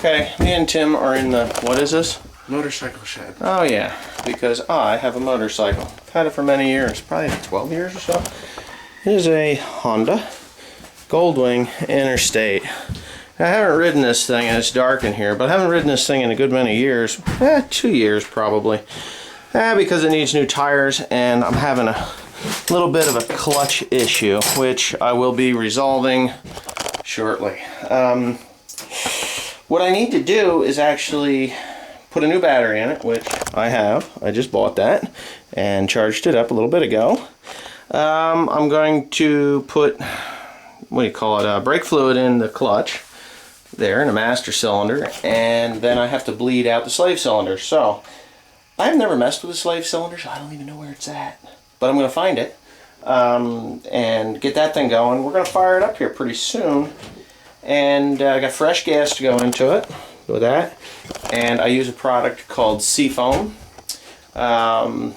Okay, me and Tim are in the, what is this? Motorcycle shed. Oh yeah, because I have a motorcycle. I've had it for many years, probably 12 years or so. It is a Honda Goldwing Interstate. I haven't ridden this thing, and it's dark in here, but I haven't ridden this thing in a good many years. 2 years probably. Because it needs new tires, and I'm having a little bit of a clutch issue, which I will be resolving shortly. What I need to do is actually put a new battery in it, which I have. I just bought that and charged it up a little bit ago. I'm going to put, what do you call it, brake fluid in the clutch there in the master cylinder, and then I have to bleed out the slave cylinder. So I've never messed with the slave cylinder, so I don't even know where it's at, but I'm going to find it and get that thing going. We're going to fire it up here pretty soon, and I got fresh gas to go into it with that, and I use a product called Seafoam, and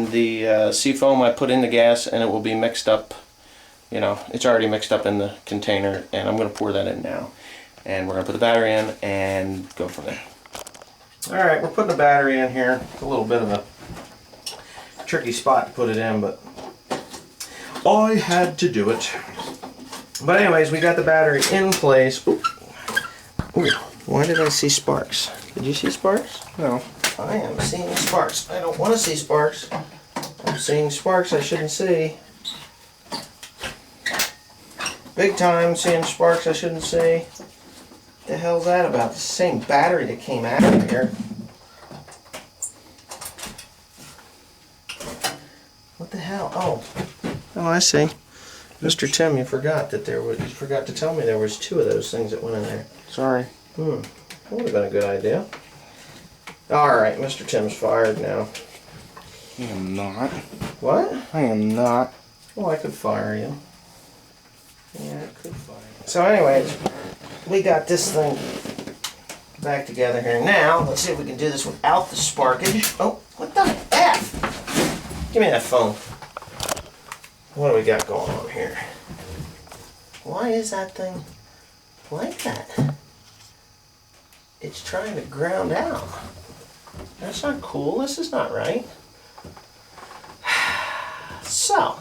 the Seafoam I put in the gas, and it will be mixed up. You know, it's already mixed up in the container, and I'm going to pour that in now, and we're going to put the battery in and go from there. Alright, we're putting the battery in here. It's a little bit of a tricky spot to put it in, but I had to do it. But anyways, we got the battery in place. Ooh. Ooh. Why did I see sparks? Did you see sparks? No. I am seeing sparks. I don't want to see sparks. I'm seeing sparks I shouldn't see. Big time seeing sparks I shouldn't see. What the hell's that about? The same battery that came out of here. What the hell? Oh, I see. Mr. Tim, you forgot that you forgot to tell me there was 2 of those things that went in there. Sorry. That would have been a good idea. Alright, Mr. Tim's fired now. I am not. What? I am not. Well, I could fire you. Yeah, I could fire you. So anyways, we got this thing back together here now. Let's see if we can do this without the sparkage. Oh, what the F? Give me that phone. What do we got going on here? Why is that thing like that? It's trying to ground out. That's not cool. This is not right. So,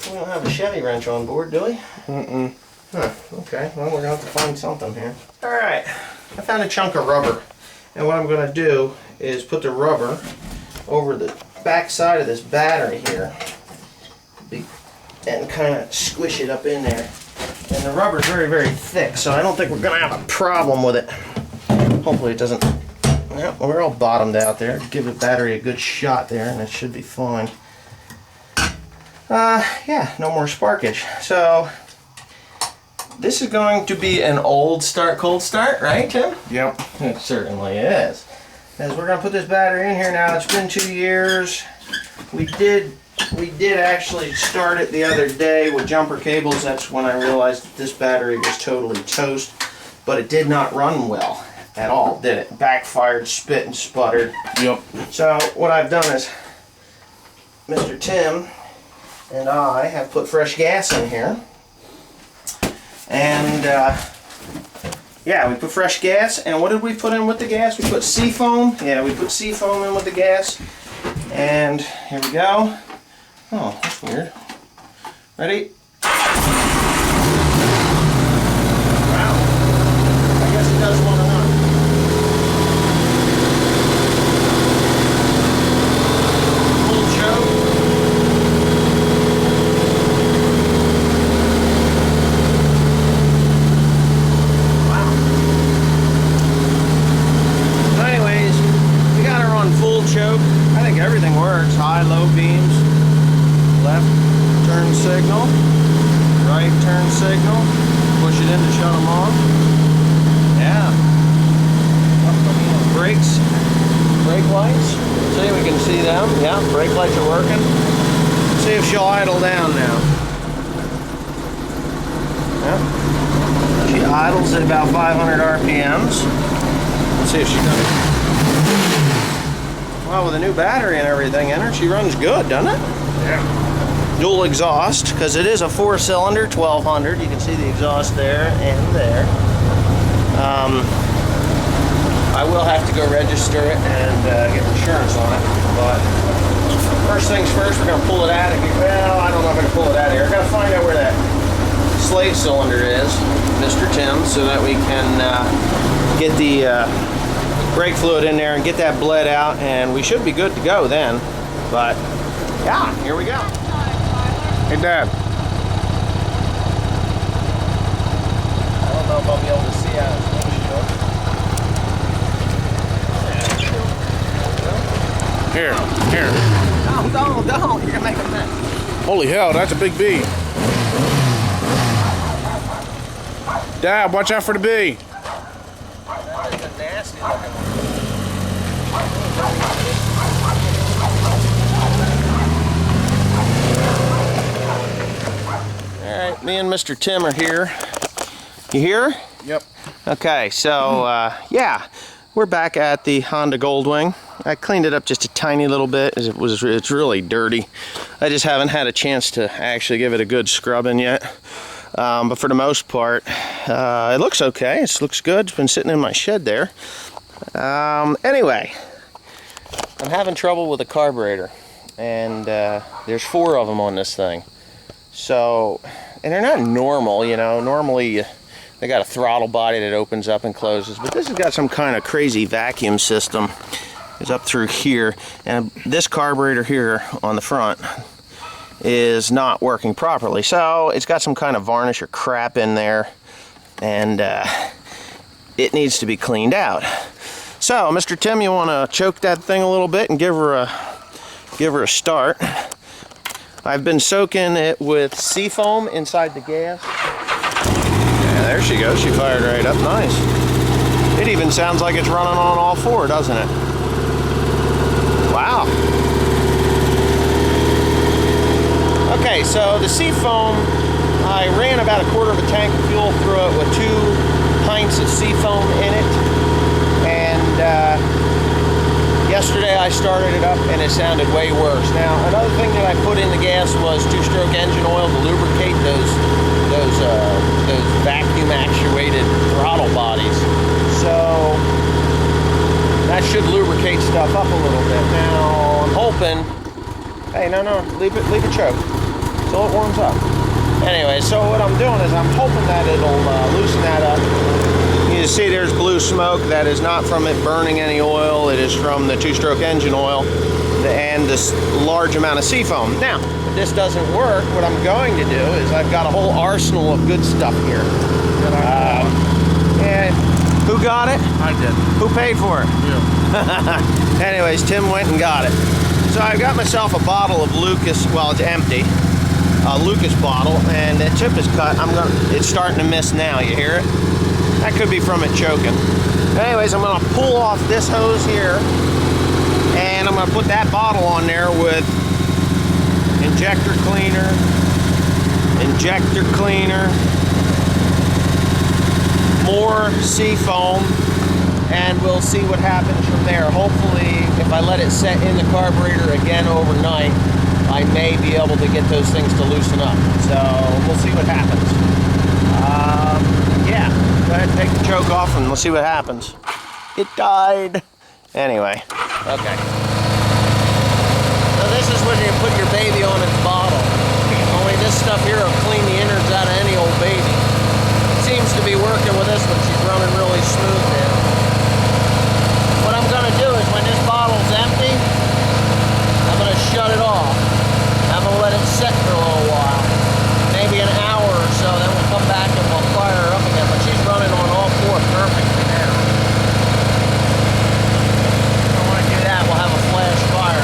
we don't have a Chevy wrench on board, do we? Mm-mm. Huh, okay. Well, we're going to have to find something here. Alright, I found a chunk of rubber. And what I'm going to do is put the rubber over the back side of this battery here. And kind of squish it up in there. And the rubber's very, very thick, so I don't think we're going to have a problem with it. Hopefully it doesn't... Yeah, well, we're all bottomed out there. Give the battery a good shot there, and it should be fine. Yeah, no more sparkage. So, this is going to be an old start, cold start, right, Tim? Yep. It certainly is. As we're going to put this battery in here now, it's been 2 years. We did actually start it the other day with jumper cables. That's when I realized that this battery was totally toast, but it did not run well at all, did it? Backfired, spit and sputtered. Yep. So what I've done is Mr. Tim and I have put fresh gas in here, and yeah, we put fresh gas. And what did we put in with the gas? We put Seafoam. Yeah, we put Seafoam in with the gas. And here we go. Oh, that's weird. Ready? Wow. I guess it does want to run. Full choke. Wow. So anyways, we got her on full choke. I think everything works. High, low beams. Left turn signal, right turn signal, push it in to shut them off. Yeah. Brakes, brake lights. See, we can see them. Yeah, brake lights are working. See if she'll idle down now. Yeah. She idles at about 500 RPMs. Let's see if she does it. Well, with a new battery and everything in her, she runs good, doesn't it? Yeah. Dual exhaust, because it is a 4-cylinder 1200. You can see the exhaust there and there. I will have to go register it and get insurance on it. But first things first, we're going to pull it out of here. Well, I don't know if I can pull it out of here. I've got to find out where that slave cylinder is, Mr. Tim, so that we can get the brake fluid in there and get that bled out, and we should be good to go then. But yeah, here we go. Hey, Dad. I don't know if I'll be able to see out of this windshield. Here. Don't. You're gonna make a mess. Holy hell, that's a big bee. Dad, watch out for the bee. That is a nasty looking one. All right, me and Mr. Tim are here. You here? Yep. Okay, so yeah, we're back at the Honda Goldwing. I cleaned it up just a tiny little bit. It's really dirty. I just haven't had a chance to actually give it a good scrubbing yet. But for the most part, it looks okay. It looks good. It's been sitting in my shed there. Anyway, I'm having trouble with the carburetor, and there's 4 of them on this thing. So, and they're not normal, you know. Normally, they got a throttle body that opens up and closes, but this has got some kind of crazy vacuum system. It's up through here, and this carburetor here on the front is not working properly. So it's got some kind of varnish or crap in there, and it needs to be cleaned out. So, Mr. Tim, you want to choke that thing a little bit and give her a start. I've been soaking it with seafoam inside the gas. Yeah, there she goes. She fired right up. Nice. It even sounds like it's running on all 4, doesn't it? Wow. Okay, so the seafoam, I ran about a quarter of a tank of fuel through it with 2 pints of seafoam in it. And yesterday I started it up and it sounded way worse. Now, another thing that I put in the gas was 2-stroke engine oil to lubricate those vacuum actuated throttle bodies. So that should lubricate stuff up a little bit. Now, I'm hoping, hey, no, leave it choke till it warms up. Anyway, so what I'm doing is I'm hoping that it'll loosen that up. You see there's blue smoke. That is not from it burning any oil. It is from the 2-stroke engine oil and this large amount of seafoam. Now, if this doesn't work, what I'm going to do is I've got a whole arsenal of good stuff here. And who got it? I did. Who paid for it? You. Anyways, Tim went and got it. So I got myself a bottle of Lucas. Well, it's empty. A Lucas bottle, and the tip is cut. It's starting to miss now. You hear it? That could be from it choking. Anyways, I'm going to pull off this hose here, and I'm going to put that bottle on there with injector cleaner, more seafoam, and we'll see what happens from there. Hopefully, if I let it set in the carburetor again overnight, I may be able to get those things to loosen up. So we'll see what happens. Yeah, go ahead and take the choke off and we'll see what happens. It died. Anyway, okay. So this is when you put your baby on its bottle. Only this stuff here will clean the innards out of any old baby. Seems to be working with this one. She's running really smooth now. What I'm going to do is when this bottle's empty, I'm going to shut it off. I'm going to let it set for a little while. Maybe an hour or so, then we'll come back and we'll fire her up again. But she's running on all 4 perfectly now. Don't want to do that, we'll have a flash fire.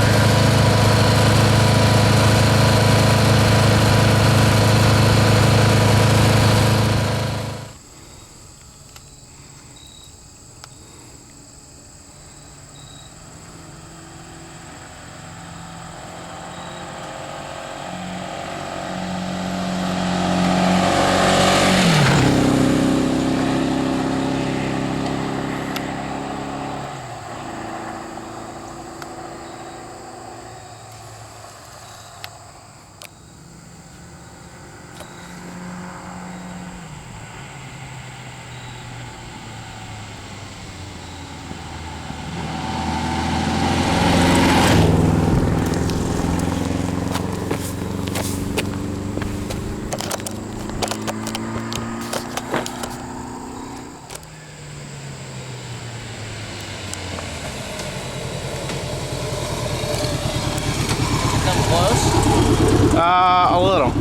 A little.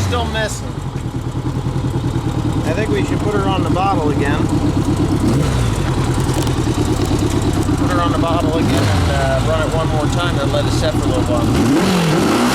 Still missing. I think we should put her on the bottle again. Put her on the bottle again and run it one more time and let it set for a little while.